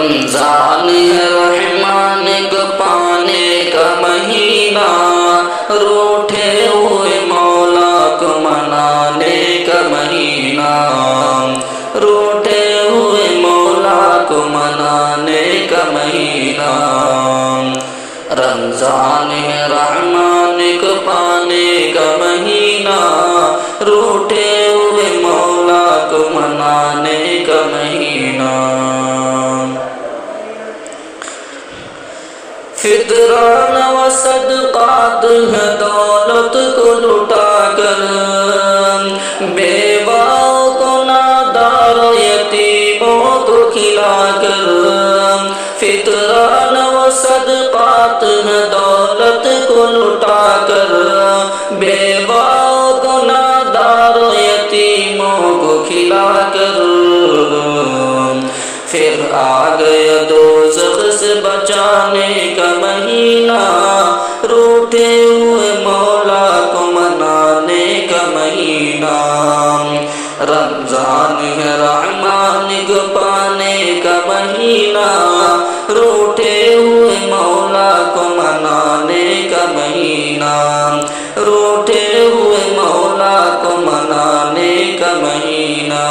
رمضان ہے رحمان کو پانے کا مہینہ، روٹھے ہوئے مولا کو منانے کا مہینہ، روٹھے ہوئے مولا کو منانے کا مہینہ۔ رمضان ہے رحمان کو پانے کا مہینہ، روٹھے ہوئے مولا کو منانے کا مہینہ۔ فطران و صدقات ہے دولت کو لٹا کر، بیواؤں کو نادار یتیموں کو کھلا کر۔ فطران و صدقات ہے دولت کو لٹا کر، بیواؤں کو نادار یتیموں کو کھلا کر۔ پھر آ گیا دوزخ سے بچانے کا مہینہ، روٹھے ہوئے مولا کو منانے کا مہینہ۔ رمضان ہے رحمان کو پانے کا مہینہ، روٹھے ہوئے مولا کو منانے کا مہینہ، روٹھے ہوئے مولا کو منانے کا مہینہ۔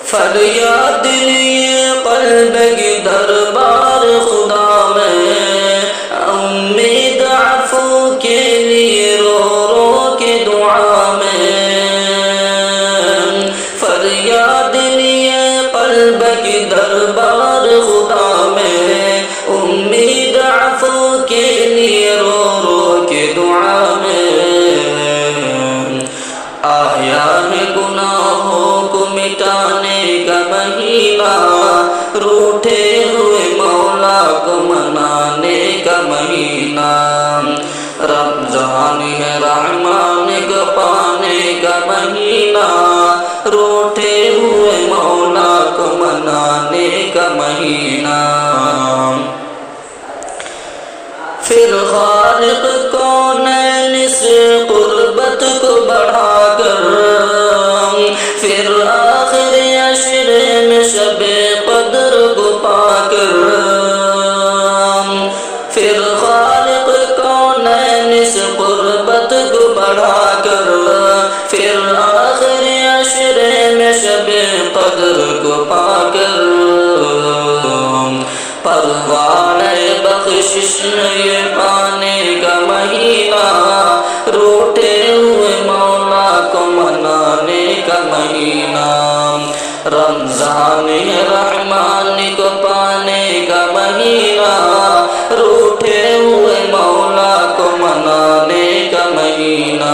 فریاد لیے قلب کی دربار خدا میں، امید عفو کے لیے رو رو کے دعا میں۔ فریاد لیے قلب کی دربار خدا میں، امید عفو کے لیے رو رو کے دعا میں۔ آیا ہے گناہوں کو مٹانے کا مہینہ، روٹھے ہوئے مولا کو منانے کا مہینہ۔ رمضان ہے رحمان کو پانے کا مہینہ، روٹھے ہوئے مولا کو منانے کا مہینہ۔ پھر خالق کونین سے قربت کو بڑھا کر، پھر آخر عشرے میں شب قدر کو پا کر۔ پھر خالق کونین سے قربت کو بڑھا کر، پھر آخر عشرے میں شب قدر کو پا کر۔ پروان بخشش میں یہ پانے کا مہینہ، روٹھے ہوئے مولا کو منانے کا مہینہ۔ رمضان ہے رحمان کو پانے کا مہینہ، روٹھے ہوئے مولا کو منانے کا مہینہ۔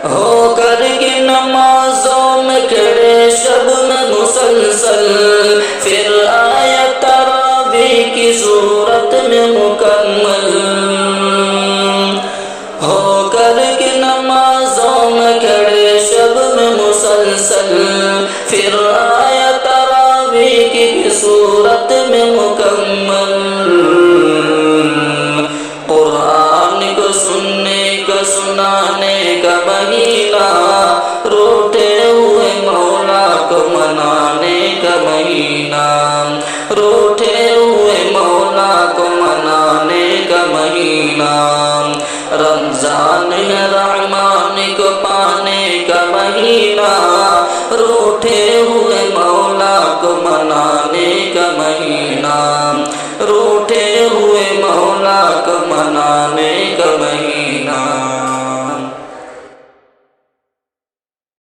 ہو کر کے نمازوں میں کھڑے شب میں مسلسل، پھر آیا تراویح کی صورت میں مکمل۔ ہو کر کے نمازوں میں کھڑے شب میں مسلسل، پھر آیا تراویح کی صورت میں مکمل۔ قرآن کو سننے کا سنانے کا مہینہ، روٹھے ہوئے مولا کو منانے کا مہینہ، روٹھے ہوئے مولا کو منانے کا مہینہ۔ رمضان ہے رحمان کو پانے کا مہینہ، روٹھے